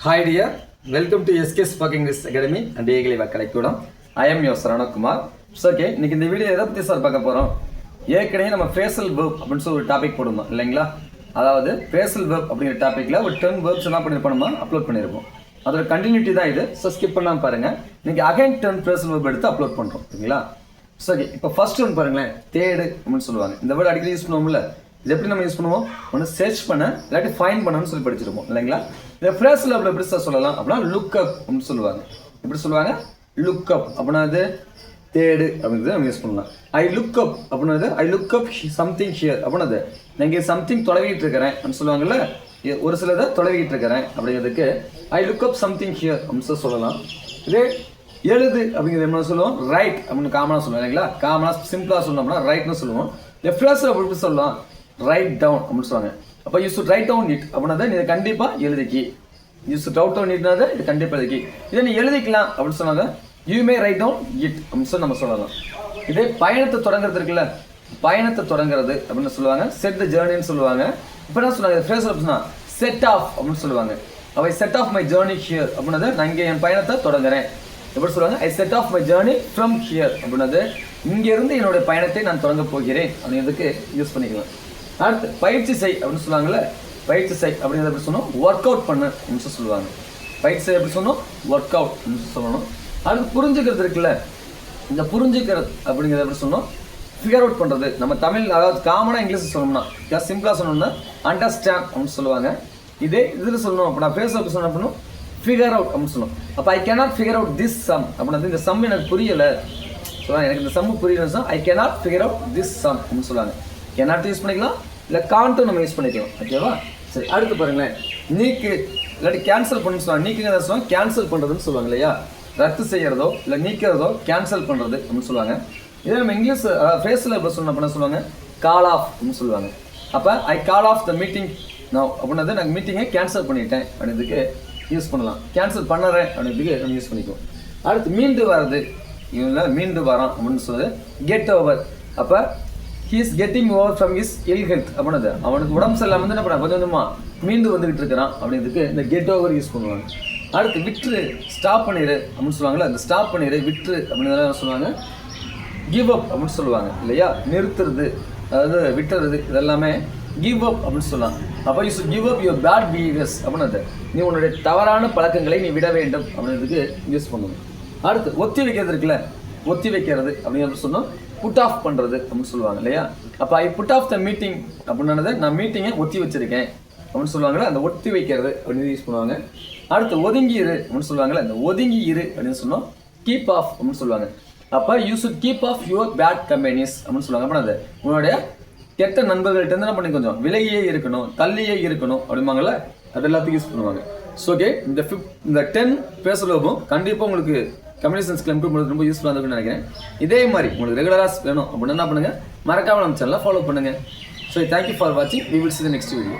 Hi dear, welcome to SK Spark English Academy and ஏகலை வக்கலைக்கூடம். I am your Saravanakumar. Okay, இன்னைக்கு இந்த video எதை பற்றி sir பார்க்க போகிறோம்? ஏற்கனவே நம்ம ஃப்ரேசல் வெர்ப் அப்படின்னு சொல்லி ஒரு டாபிக் போடுவோம் இல்லைங்களா? அதாவது ஃப்ரேசல் வெர்ப் அப்படிங்கிற டாப்பிக்கில் ஒரு 10 வேர்ப்ஸ் என்ன பண்ணியிருப்போம், நம்ம அப்லோட் பண்ணியிருப்போம். அதோட கண்டினியூட்டி தான் இது. ஸோ ஸ்கிப் பண்ணாமல் பாருங்கள். இன்னைக்கு அகைன் 10 ஃப்ரேசல் வெர்ப் எடுத்து அப்லோட் பண்ணுறோம் சரிங்களா? ஓகே, இப்போ ஃபர்ஸ்ட் ஒன்று பாருங்களேன், தேடு அப்படின்னு சொல்லுவாங்க. இந்த வேர்டு அடிக்கடி யூஸ் பண்ணுவோம்ல, இது எப்படி நம்ம யூஸ் பண்ணுவோம்? ஒன்று சர்ச் பண்ண இல்லாட்டி ஃபைண்ட் பண்ணணும்னு சொல்லி படிச்சிருப்போம் இல்லைங்களா? இந்த ஃப்ரேஸில் அப்படி எப்படி சார் சொல்லலாம் அப்படின்னா லுக் அப் அப்படின்னு சொல்லுவாங்க. எப்படி சொல்லுவாங்க? லுக் அப் அப்படின்னா அது தேடு அப்படிங்கிறது நம்ம யூஸ் பண்ணலாம். ஐ லுக் அப் அப்படின்னது I look up something here அப்படின்னது நான் இங்கே சம்திங் தொலைவிட்டு இருக்கிறேன் அப்படின்னு சொல்லுவாங்கல்ல, ஒரு சிலதை தொலைவிட்டு இருக்கிறேன் அப்படிங்கிறதுக்கு ஐ லுக் அப் சம்திங் ஹியர் அப்படின்னு சொல்லலாம். இதே எழுது அப்படிங்கிறது என்ன சொல்லுவோம்? ரைட் அப்படின்னு காமனாக சொல்லுவோம் இல்லைங்களா? காமனாக சிம்பிளாக சொல்லணும்னா ரைட்னு சொல்லுவோம். இந்த ஃப்ரேஸில் அப்படி சொல்லலாம் ரைட் டவுன் அப்படின்னு சொல்லுவாங்க. அப்போ you should write down it அப்படின்னா நீ கண்டிப்பாக எழுதிக்கி. யூ சுட் ரவுட் டவுன் இட்னாது இது கண்டிப்பாக எழுதிக்கி. இதை நீ எழுதிக்கலாம் அப்படின்னு சொன்னாங்க you may write down it அப்படின்னு சொல்லி நம்ம சொல்லலாம். இதே பயணத்தை தொடங்குறது இருக்குல்ல, பயணத்தை தொடங்குறது அப்படின்னு சொல்லுவாங்க, செட் த ஜேர்னின்னு சொல்லுவாங்க. இப்போ என்ன சொல்லுவாங்க ஃப்ரேஸ் அப்படின்னா செட் ஆஃப் அப்படின்னு சொல்லுவாங்க. I've set off my journey here அப்படின்னது நான் இங்கே என் பயணத்தை தொடங்குறேன். எப்படி சொல்லுவாங்க? I set off my journey from here அப்படின்னது இங்கேருந்து என்னுடைய பயணத்தை நான் தொடங்க போகிறேன் அப்படிங்கிறதுக்கு யூஸ் பண்ணிக்கலாம். அடுத்து பயிற்சி செய் அப்படின்னு சொல்லுவாங்கல்ல, பயிற்சி செய் அப்படிங்கிறத எப்படி சொன்னோம்? ஒர்க் அவுட் பண்ணு அப்படின்னு சொல்லுவாங்க. பயிற்சி செய் எப்படி சொன்னோம்? ஒர்க் அவுட் அப்படின்னு சொல்லணும். அடுத்து புரிஞ்சுக்கிறது இருக்குல்ல, இந்த புரிஞ்சுக்கிறது அப்படிங்கிறத எப்படி சொன்னோம்? ஃபிகர் அவுட் பண்ணுறது. நம்ம தமிழ் அதாவது காமனாக இங்கிலீஷ் சொல்லணும்னா சிம்பிளாக சொல்லணும்னா அண்டர்ஸ்டாண்ட் அப்படின்னு சொல்லுவாங்க. இதே இதில் சொல்லணும் அப்படின்னா பேச எப்படி சொல்லணும் அப்படின்னா ஃபிகர் அவுட் அப்படின்னு சொல்லணும். அப்போ I cannot figure out this sum அப்படின்னா இந்த சம் எனக்கு புரியலை சொல்லுவாங்க, எனக்கு இந்த சம்மு புரியலன்னு சொன்னால் I cannot figure out this sum அப்படின்னு சொல்லுவாங்க. கேனாட் யூஸ் பண்ணிக்கலாம், இல்லை காண்ட்டும் நம்ம யூஸ் பண்ணிக்கலாம். ஓகேவா? சரி, அடுத்து பாருங்களேன், நீக்கு இல்லாட்டி கேன்சல் பண்ணு சொல்லுவாங்க. நீக்குங்க சொல்லுவாங்க, கேன்சல் பண்ணுறதுன்னு சொல்லுவாங்க இல்லையா? ரத்து செய்கிறதோ இல்லை நீக்கிறதோ கேன்சல் பண்ணுறது அப்படின்னு சொல்லுவாங்க. இதே நம்ம இங்கிலீஷ் ஃபேஸில் இப்போ சொன்ன பண்ண சொல்லுவாங்க கால் ஆஃப் அப்படின்னு சொல்லுவாங்க. அப்போ ஐ கால் ஆஃப் த மீட்டிங் நவ் அப்படின்னது நாங்கள் மீட்டிங்கை கேன்சல் பண்ணிட்டேன் அப்படின்றதுக்கு யூஸ் பண்ணலாம். கேன்சல் பண்ணுறேன் அப்படின்றதுக்கு நம்ம யூஸ் பண்ணிக்குவோம். அடுத்து மீண்டு வர்றது, இவங்க மீண்டு வரோம் அப்படின்னு சொல்லுது கெட் ஓவர். அப்போ he is getting over from his ill health அப்படின்னது அவனுக்கு உடம்பு சரியில்லாமல் வந்து என்ன பண்ண கொஞ்சம் கொஞ்சமாக மீண்டு வந்துகிட்டு இருக்கிறான் அப்படின்றதுக்கு இந்த கெட் ஓவர் யூஸ் பண்ணுவாங்க. அடுத்து விட்ரு, ஸ்டாப் பண்ணிடு அப்படின்னு சொல்லுவாங்கல்ல, அந்த ஸ்டாப் பண்ணிடு விட்ரு அப்படின்னு சொல்லுவாங்க. கிவ் அப் அப்படின்னு சொல்லுவாங்க இல்லையா? நிறுத்துறது, அதாவது விட்டுறது, இதெல்லாமே கிவ் அப் அப்படின்னு சொல்லலாம். அப்போ you should give up your bad behaviours அப்படின்னது நீ உன்னுடைய தவறான பழக்கங்களை நீ விட வேண்டும் அப்படின்றதுக்கு யூஸ் பண்ணுவோம். அடுத்து ஒத்தி வைக்கிறது இருக்குல்ல, ஒத்தி வைக்கிறது அப்படிங்கிறது சொன்னோம் புட் ஆஃப் பண்ணுறது அப்படின்னு சொல்லுவாங்க இல்லையா? அப்போ I put off the meeting அப்படின்னது நான் மீட்டிங்கை ஒத்தி வச்சிருக்கேன் அப்படின்னு சொல்லுவாங்களே, அந்த ஒத்தி வைக்கிறது அப்படின்னு யூஸ் பண்ணுவாங்க. அடுத்து ஒதுங்கி இரு அப்படின்னு சொல்லுவாங்கல்ல, அந்த ஒதுங்கி இரு அப்படின்னு சொன்னோம் கீப் ஆஃப் அப்படின்னு சொல்லுவாங்க. அப்போ you should keep off your bad companies அப்படின்னு சொல்லுவாங்க. அப்படின்னா உன்னுடைய கெட்ட நண்பர்கள்ட்ட என்ன பண்ணி கொஞ்சம் விலகியே இருக்கணும், தள்ளியே இருக்கணும் அப்படிம்பாங்கல்ல, அது எல்லாத்துக்கும் யூஸ் பண்ணுவாங்க. ஸோ ஓகே, இந்த 10 பேசலோபும் கண்டிப்பாக உங்களுக்கு கம்யூனிகேஷன் ஸ்கில் இம்ப்ரூவ் பண்ணுறது ரொம்ப யூஸ்ஃபுல்லாக இருக்குன்னு நினைக்கிறேன். இதே மாதிரி உங்களுக்கு ரெகுலராக வேணும் அப்படின்னு என்ன பண்ணுங்கள், மறக்காமல் நம்ம சேனலை ஃபாலோ பண்ணுங்கள். ஸோ தேங்க்யூ ஃபார் வாட்சிங். We will see the next video.